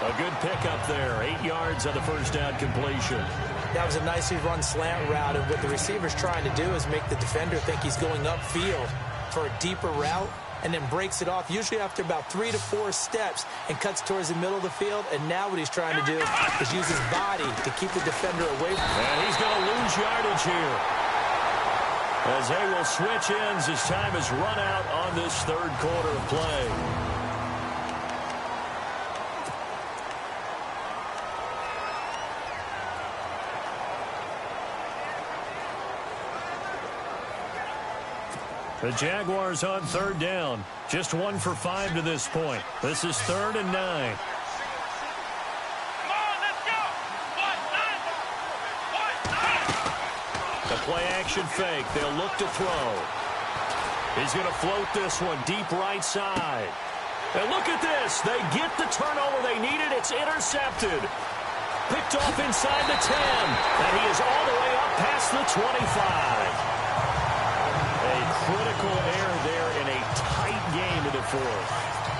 A good pickup there. 8 yards on the first down completion. That was a nicely run slant route, and what the receiver's trying to do is make the defender think he's going upfield for a deeper route, and then breaks it off, usually after about 3 to 4 steps, and cuts towards the middle of the field. And now what he's trying to do is use his body to keep the defender away from him. And he's going to lose yardage here, as they will switch ends as time is run out on this 3rd quarter of play. The Jaguars on 3rd down. Just 1 for 5 to this point. This is 3rd and 9. The play action fake. They'll look to throw. He's going to float this one deep right side. And look at this. They get the turnover they needed. It's intercepted. Picked off inside the 10. And he is all the way up past the 25. A critical error there in a tight game in the 4th.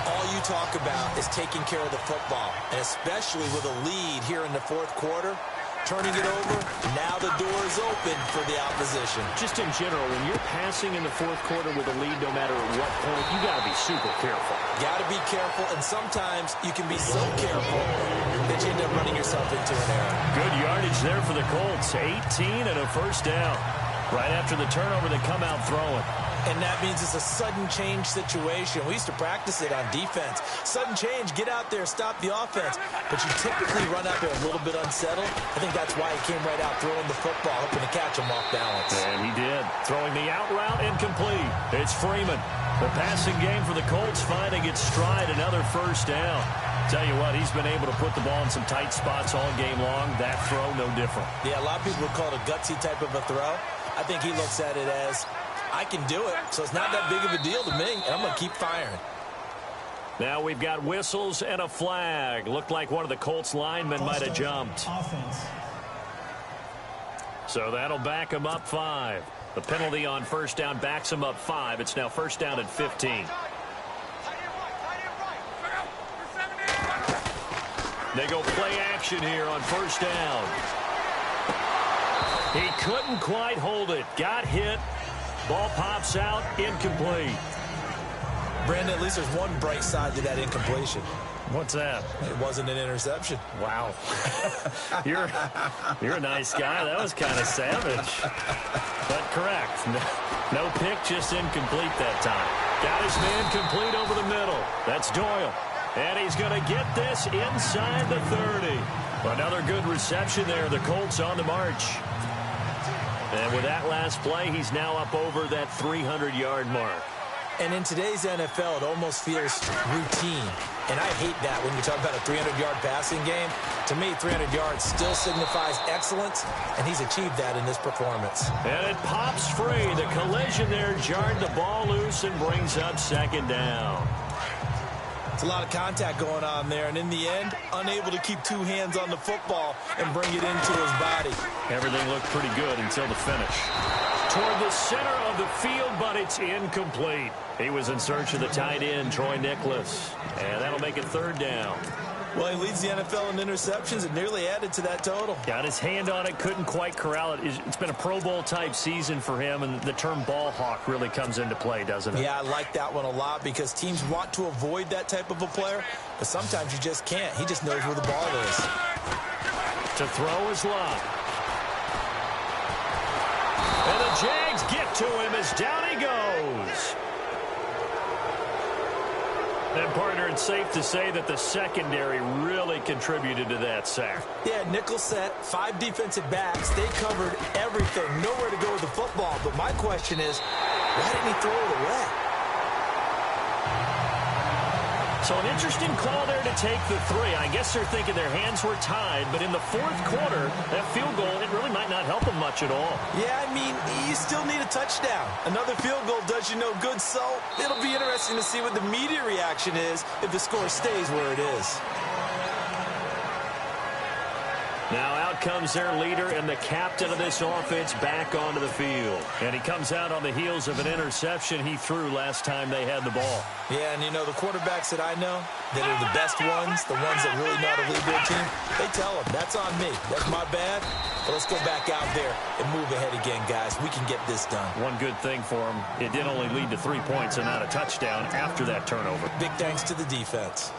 All you talk about is taking care of the football, and especially with a lead here in the 4th quarter, turning it over, now the door is open for the opposition. Just in general, when you're passing in the 4th quarter with a lead, no matter at what point, you got to be super careful. Got to be careful, and sometimes you can be so careful that you end up running yourself into an error. Good yardage there for the Colts. 18 and a first down. Right after the turnover, they come out throwing. And that means it's a sudden change situation. We used to practice it on defense. Sudden change, get out there, stop the offense. But you typically run out there a little bit unsettled. I think that's why he came right out throwing the football, hoping to catch him off balance. And he did. Throwing the out route incomplete. It's Freeman. The passing game for the Colts finding its stride, another first down. Tell you what, he's been able to put the ball in some tight spots all game long. That throw, no different. Yeah, a lot of people would call it a gutsy type of a throw. I think he looks at it as, I can do it, so it's not that big of a deal to me, and I'm going to keep firing. Now we've got whistles and a flag. Looked like one of the Colts linemen might have jumped. Offense. So that'll back him up 5. The penalty on first down backs him up 5. It's now first down at 15. They go play action here on first down. He couldn't quite hold it. Got hit. Ball pops out. Incomplete. Brandon, at least there's one bright side to that incompletion. What's that? It wasn't an interception. Wow. You're a nice guy. That was kind of savage. But correct. No pick, just incomplete that time. Got his man complete over the middle. That's Doyle. And he's going to get this inside the 30. Another good reception there. The Colts on the march. And with that last play, he's now up over that 300-yard mark. And in today's NFL, it almost feels routine. And I hate that when you talk about a 300-yard passing game. To me, 300 yards still signifies excellence, and he's achieved that in this performance. And it pops free. The collision there jarred the ball loose and brings up second down. It's a lot of contact going on there, and in the end, unable to keep two hands on the football and bring it into his body. Everything looked pretty good until the finish. Toward the center of the field, but it's incomplete. He was in search of the tight end, Troy Nicholas, and that'll make it third down. Well, he leads the NFL in interceptions and nearly added to that total. Got his hand on it, couldn't quite corral it. It's been a Pro Bowl-type season for him, and the term ball hawk really comes into play, doesn't it? Yeah, I like that one a lot because teams want to avoid that type of a player, but sometimes you just can't. He just knows where the ball is. To throw is Lott. And the Jags get to him as down he goes. And, partner, it's safe to say that the secondary really contributed to that sack. Yeah, nickel set, 5 defensive backs. They covered everything. Nowhere to go with the football. But my question is, why didn't he throw it away? So an interesting call there to take the 3. I guess they're thinking their hands were tied, but in the fourth quarter, that field goal, it really might not help them much at all. Yeah, I mean, you still need a touchdown. Another field goal does you no good, so it'll be interesting to see what the media reaction is if the score stays where it is. Now out comes their leader and the captain of this offense back onto the field. And he comes out on the heels of an interception he threw last time they had the ball. Yeah, and you know, the quarterbacks that I know that are the best ones, the ones that really know how to lead their team, they tell them, that's on me. That's my bad. But let's go back out there and move ahead again, guys. We can get this done. One good thing for him, it did only lead to 3 points and not a touchdown after that turnover. Big thanks to the defense.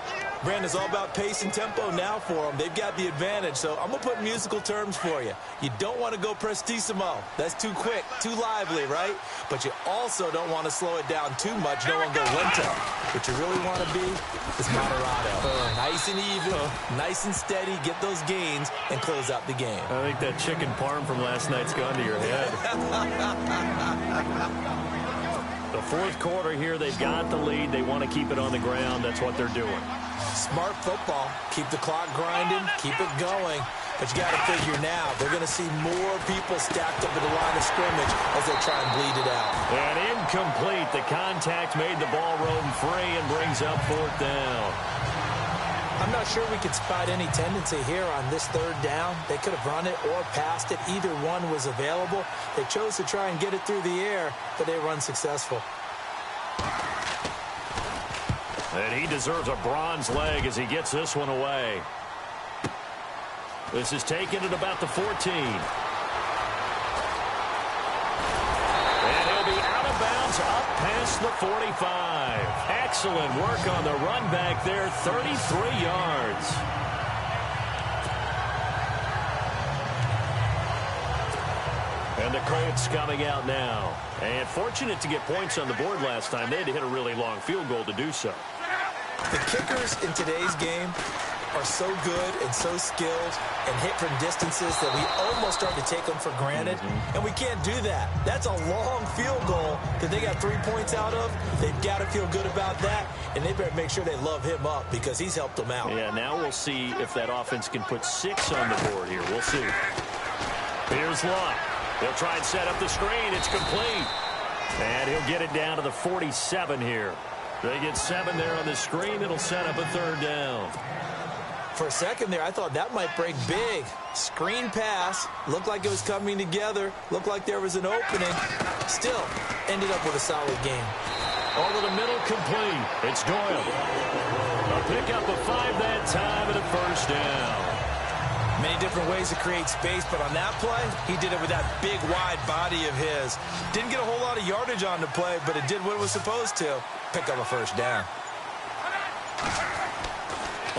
Brandon, it's all about pace and tempo now for them. They've got the advantage, so I'm going to put musical terms for you. You don't want to go prestissimo. That's too quick, too lively, right? But you also don't want to slow it down too much. Don't want to go lento. What you really want to be is moderato. Nice and even, nice and steady, get those gains, and close out the game. I think that chicken parm from last night's gone to your head. The fourth quarter here, they've got the lead. They want to keep it on the ground. That's what they're doing. Smart football. Keep the clock grinding. Keep it going. But you got to figure now, they're going to see more people stacked up at the line of scrimmage as they try and bleed it out. And incomplete. The contact made the ball roam free and brings up fourth down. I'm not sure we could spot any tendency here on this third down. They could have run it or passed it. Either one was available. They chose to try and get it through the air, but they were unsuccessful. And he deserves a bronze leg as he gets this one away. This is taken at about the 14. And he'll be out of bounds up past the 45. Excellent work on the run back there, 33 yards. And And the Colts coming out now. And fortunate to get points on the board last time. They had to hit a really long field goal to do so. The kickers in today's game are so good and so skilled and hit from distances that we almost start to take them for granted. And we can't do that. That's a long field goal that they got 3 points out of. They've got to feel good about that, and they better make sure they love him up because he's helped them out. Yeah, now we'll see if that offense can put 6 on the board here. We'll see. Here's Luck. He'll try and set up the screen. It's complete. And he'll get it down to the 47 here. They get 7 there on the screen. It'll set up a 3rd down. For a second there, I thought that might break big. Screen pass. Looked like it was coming together. Looked like there was an opening. Still, ended up with a solid game. Over the middle, complete. It's Doyle. A pickup of 5 that time and a 1st down. Many different ways to create space, but on that play, he did it with that big, wide body of his. Didn't get a whole lot of yardage on the play, but it did what it was supposed to. Pick up a 1st down.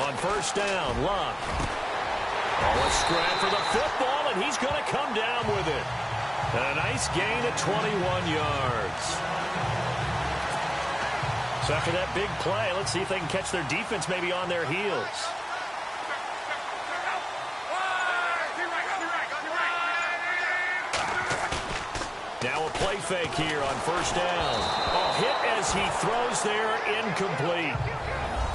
On 1st down, Luck. Oh, a scrap for the football, and he's going to come down with it. A nice gain of 21 yards. So after that big play, let's see if they can catch their defense maybe on their heels. Now a play fake here on 1st down. A hit as he throws there, incomplete.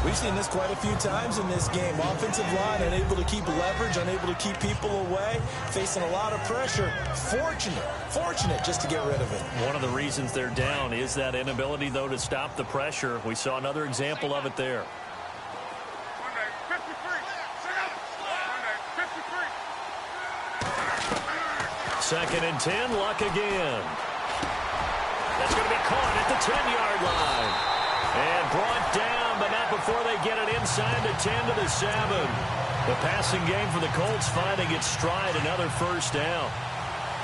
We've seen this quite a few times in this game. Offensive line unable to keep leverage, unable to keep people away, facing a lot of pressure. Fortunate just to get rid of it. One of the reasons they're down is that inability, though, to stop the pressure. We saw another example of it there. Second and 10, Luck again. That's going to be caught at the 10-yard line. And brought down, but not before they get it inside the 10 to the 7. The passing game for the Colts finding its stride, another 1st down.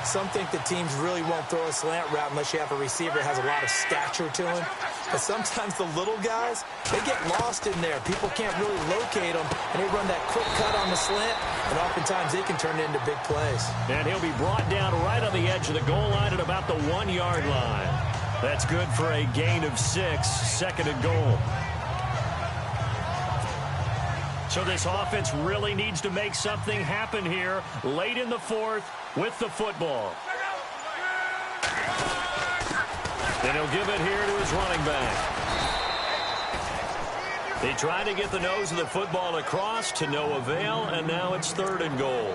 Some think the teams really won't throw a slant route unless you have a receiver that has a lot of stature to him. But sometimes the little guys, they get lost in there. People can't really locate them, and they run that quick cut on the slant, and oftentimes they can turn it into big plays. And he'll be brought down right on the edge of the goal line at about the 1-yard line. That's good for a gain of 6, 2nd and goal. So this offense really needs to make something happen here late in the 4th with the football. And he'll give it here to his running back. He tried to get the nose of the football across to no avail, and now it's 3rd and goal.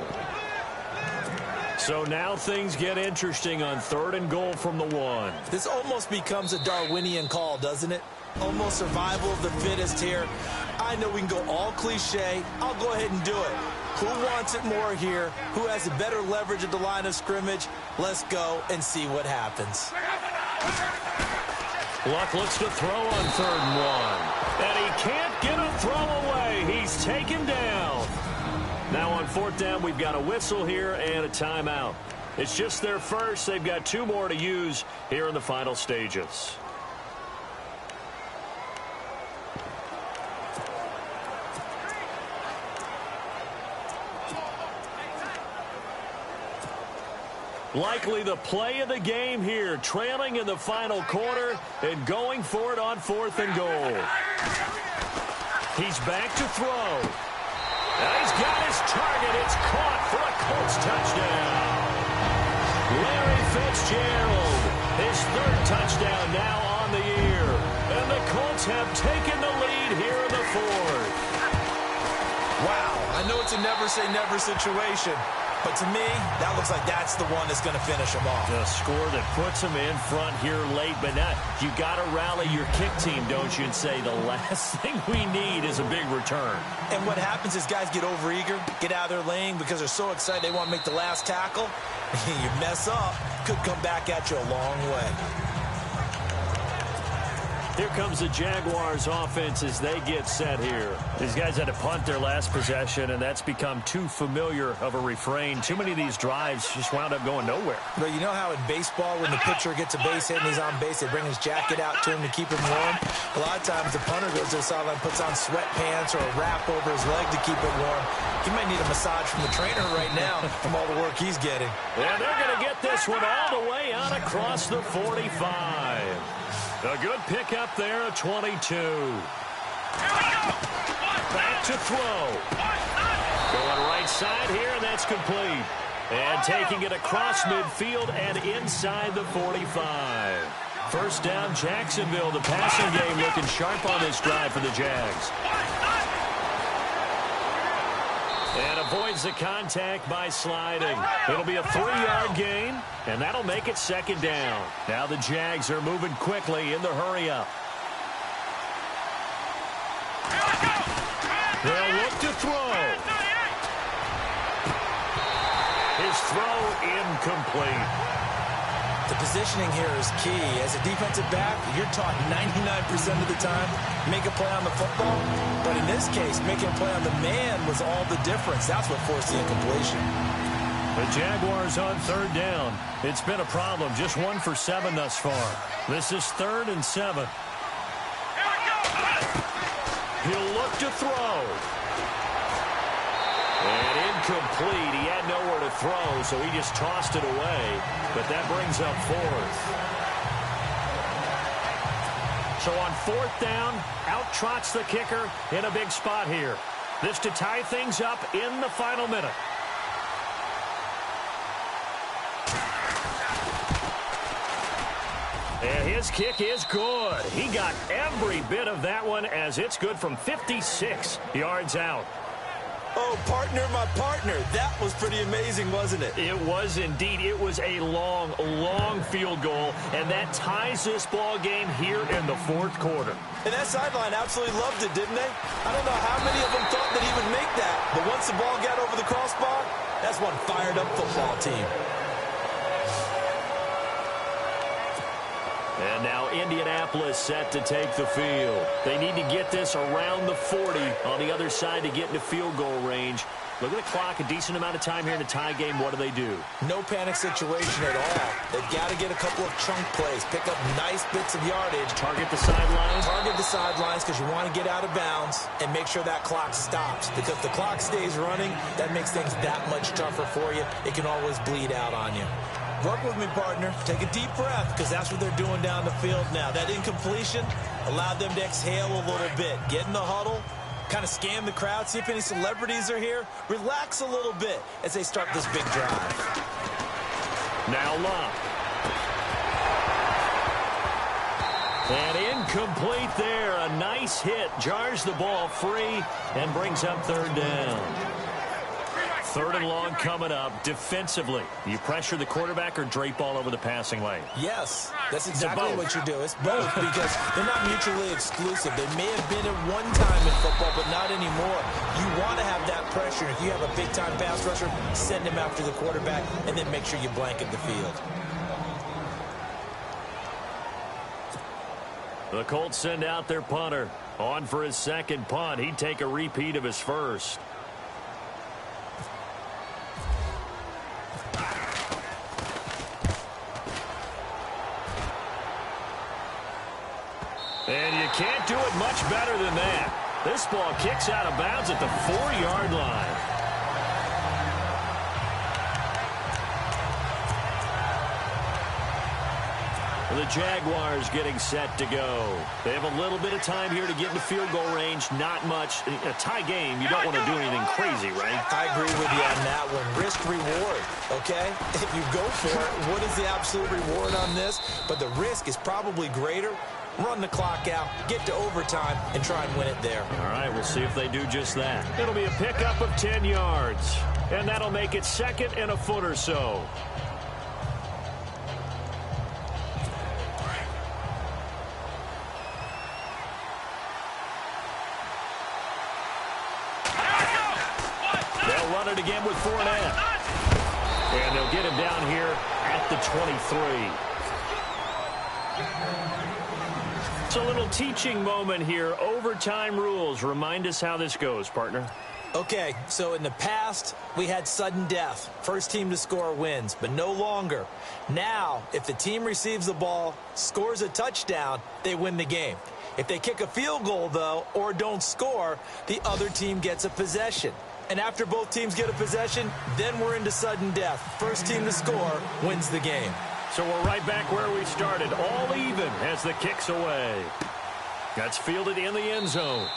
So now things get interesting on 3rd and goal from the 1. This almost becomes a Darwinian call, doesn't it? Almost survival of the fittest here. I know we can go all cliche. I'll go ahead and do it. Who wants it more here? Who has the better leverage at the line of scrimmage? Let's go and see what happens. Luck looks to throw on 3rd and 1. And he can't get a throw away. He's taken down. Now on 4th down, we've got a whistle here and a timeout. It's just their first. They've got 2 more to use here in the final stages. Likely the play of the game here, trailing in the final quarter and going for it on 4th and goal. He's back to throw. And he's got his target. It's caught for a Colts touchdown. Larry Fitzgerald, his 3rd touchdown now on the year. And the Colts have taken the lead here in the 4th. Wow, I know it's a never-say-never situation. But to me, that looks like that's the one that's going to finish them off. A score that puts them in front here late, but not. You got to rally your kick team, don't you, and say the last thing we need is a big return. And what happens is guys get overeager, get out of their lane because they're so excited they want to make the last tackle. You mess up, could come back at you a long way. Here comes the Jaguars offense as they get set here. These guys had to punt their last possession, and that's become too familiar of a refrain. Too many of these drives just wound up going nowhere. But you know how in baseball, when the pitcher gets a base hit and he's on base, they bring his jacket out to him to keep him warm? A lot of times the punter goes to the sideline, puts on sweatpants or a wrap over his leg to keep it warm. He might need a massage from the trainer right now from all the work he's getting. And they're going to get this one all the way out across the 45. A good pickup there at 22. Back to throw. Going right side here, and that's complete. And taking it across midfield and inside the 45. First down, Jacksonville. The passing game looking sharp on this drive for the Jags. And avoids the contact by sliding. It'll be a 3-yard gain, and that'll make it second down. Now the Jags are moving quickly in the hurry-up. They'll look to throw. His throw incomplete. The positioning here is key. As a defensive back, you're taught 99% of the time, make a play on the football. But in this case, making a play on the man was all the difference. That's what forced the incompletion. The Jaguars on third down. It's been a problem. Just 1 for 7 thus far. This is 3rd and 7. He'll look to throw. And incomplete. He had nowhere to throw, so he just tossed it away. But that brings up 4th. So on 4th down, out trots the kicker in a big spot here. This to tie things up in the final minute. And his kick is good. He got every bit of that one as it's good from 56 yards out. Oh, partner, my partner. That was pretty amazing, wasn't it? It was indeed. It was a long, long field goal, and that ties this ball game here in the 4th quarter. And that sideline absolutely loved it, didn't they? I don't know how many of them thought that he would make that, but once the ball got over the crossbar, that's one fired-up football team. And now Indianapolis set to take the field. They need to get this around the 40 on the other side to get into field goal range. Look at the clock, a decent amount of time here in a tie game. What do? No panic situation at all. They've got to get a couple of chunk plays, pick up nice bits of yardage. Target the sidelines. Target the sidelines because you want to get out of bounds and make sure that clock stops. Because if the clock stays running, that makes things that much tougher for you. It can always bleed out on you. Work with me, partner. Take a deep breath because that's what they're doing down the field now. That incompletion allowed them to exhale a little bit. Get in the huddle, kind of scan the crowd, see if any celebrities are here. Relax a little bit as they start this big drive. Now Love. And incomplete there. A nice hit. Jars the ball free and brings up 3rd down. 3rd and long coming up. Defensively, you pressure the quarterback or drape all over the passing lane? Yes, that's exactly what you do. It's both because they're not mutually exclusive. They may have been at one time in football, but not anymore. You want to have that pressure. If you have a big-time pass rusher, send him after the quarterback, and then make sure you blanket the field. The Colts send out their punter. On for his second punt. He'd take a repeat of his first. And you can't do it much better than that. This ball kicks out of bounds at the 4-yard line. The Jaguars getting set to go. They have a little bit of time here to get into field goal range. Not much. A tie game, you don't want to do anything crazy, right? I agree with you on that one. Risk reward, okay? If you go for it, what is the absolute reward on this? But the risk is probably greater. Run the clock out, get to overtime, and try and win it there. All right, we'll see if they do just that. It'll be a pickup of 10 yards. And that'll make it 2nd and a foot or so. They'll run it again with Fournette. And they'll get him down here at the 23. It's a little teaching moment here. Overtime rules. Remind us how this goes, partner. Okay, so in the past, we had sudden death. First team to score wins, but no longer. Now, if the team receives the ball, scores a touchdown, they win the game. If they kick a field goal, though, or don't score, the other team gets a possession. And after both teams get a possession, then we're into sudden death. First team to score wins the game. So we're right back where we started, all even as the kick's away. That's fielded in the end zone.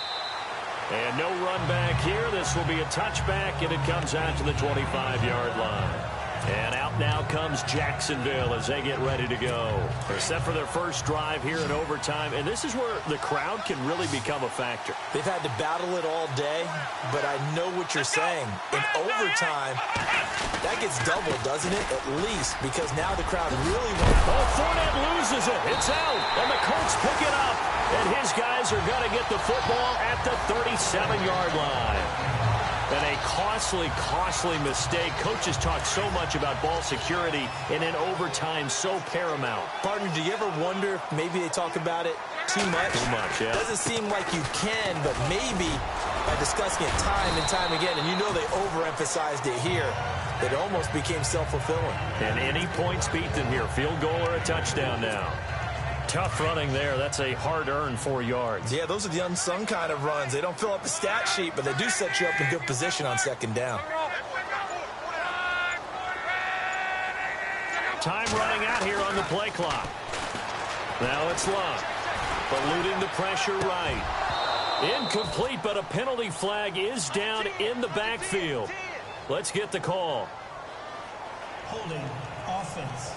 And no run back here. This will be a touchback, and it comes out to the 25-yard line. And out now comes Jacksonville as they get ready to go. They're set for their first drive here in overtime, and this is where the crowd can really become a factor. They've had to battle it all day, but I know what you're saying. In overtime, that gets doubled, doesn't it? At least, because now the crowd really wants. Oh, Fournette loses it. It's out, and the Colts pick it up. And his guys are going to get the football at the 37-yard line. And a costly, costly mistake. Coaches talk so much about ball security, and in overtime, so paramount. Partner, do you ever wonder if maybe they talk about it too much? Too much, yeah. Doesn't seem like you can, but maybe by discussing it time and time again, and you know they overemphasized it here, it almost became self-fulfilling. And any points beat them here, field goal or a touchdown now. Tough running there. That's a hard-earned 4 yards. Yeah, those are the unsung kind of runs. They don't fill up the stat sheet, but they do set you up in good position on second down. Time running out here on the play clock. Now it's Luck. Eluding the pressure right. Incomplete, but a penalty flag is down in the backfield. Let's get the call. Holding offense.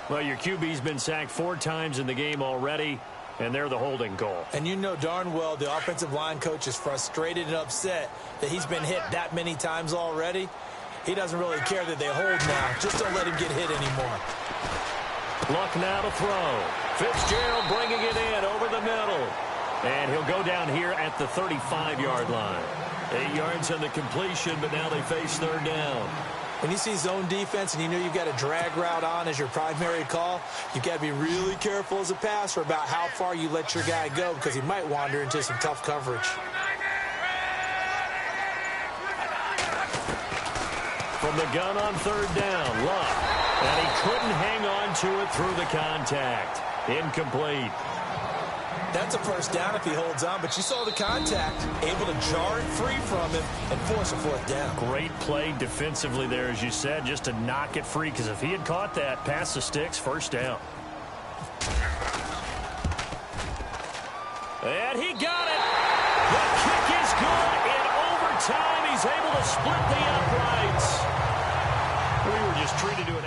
Well, your QB's been sacked 4 times in the game already, and they're the holding call. And you know darn well the offensive line coach is frustrated and upset that he's been hit that many times already. He doesn't really care that they hold now. Just don't let him get hit anymore. Luck now to throw. Fitzgerald bringing it in over the middle. And he'll go down here at the 35-yard line. 8 yards on the completion, but now they face third down. When you see zone defense and you know you've got a drag route on as your primary call, you've got to be really careful as a passer about how far you let your guy go because he might wander into some tough coverage. From the gun on third down, Luck. And he couldn't hang on to it through the contact. Incomplete. That's a first down if he holds on, but you saw the contact, able to jar it free from him and force a fourth down. Great play defensively there, as you said, just to knock it free, because if he had caught that, past the sticks, first down. And he got it. The kick is good. In overtime, he's able to split the uprights. We were just treated to an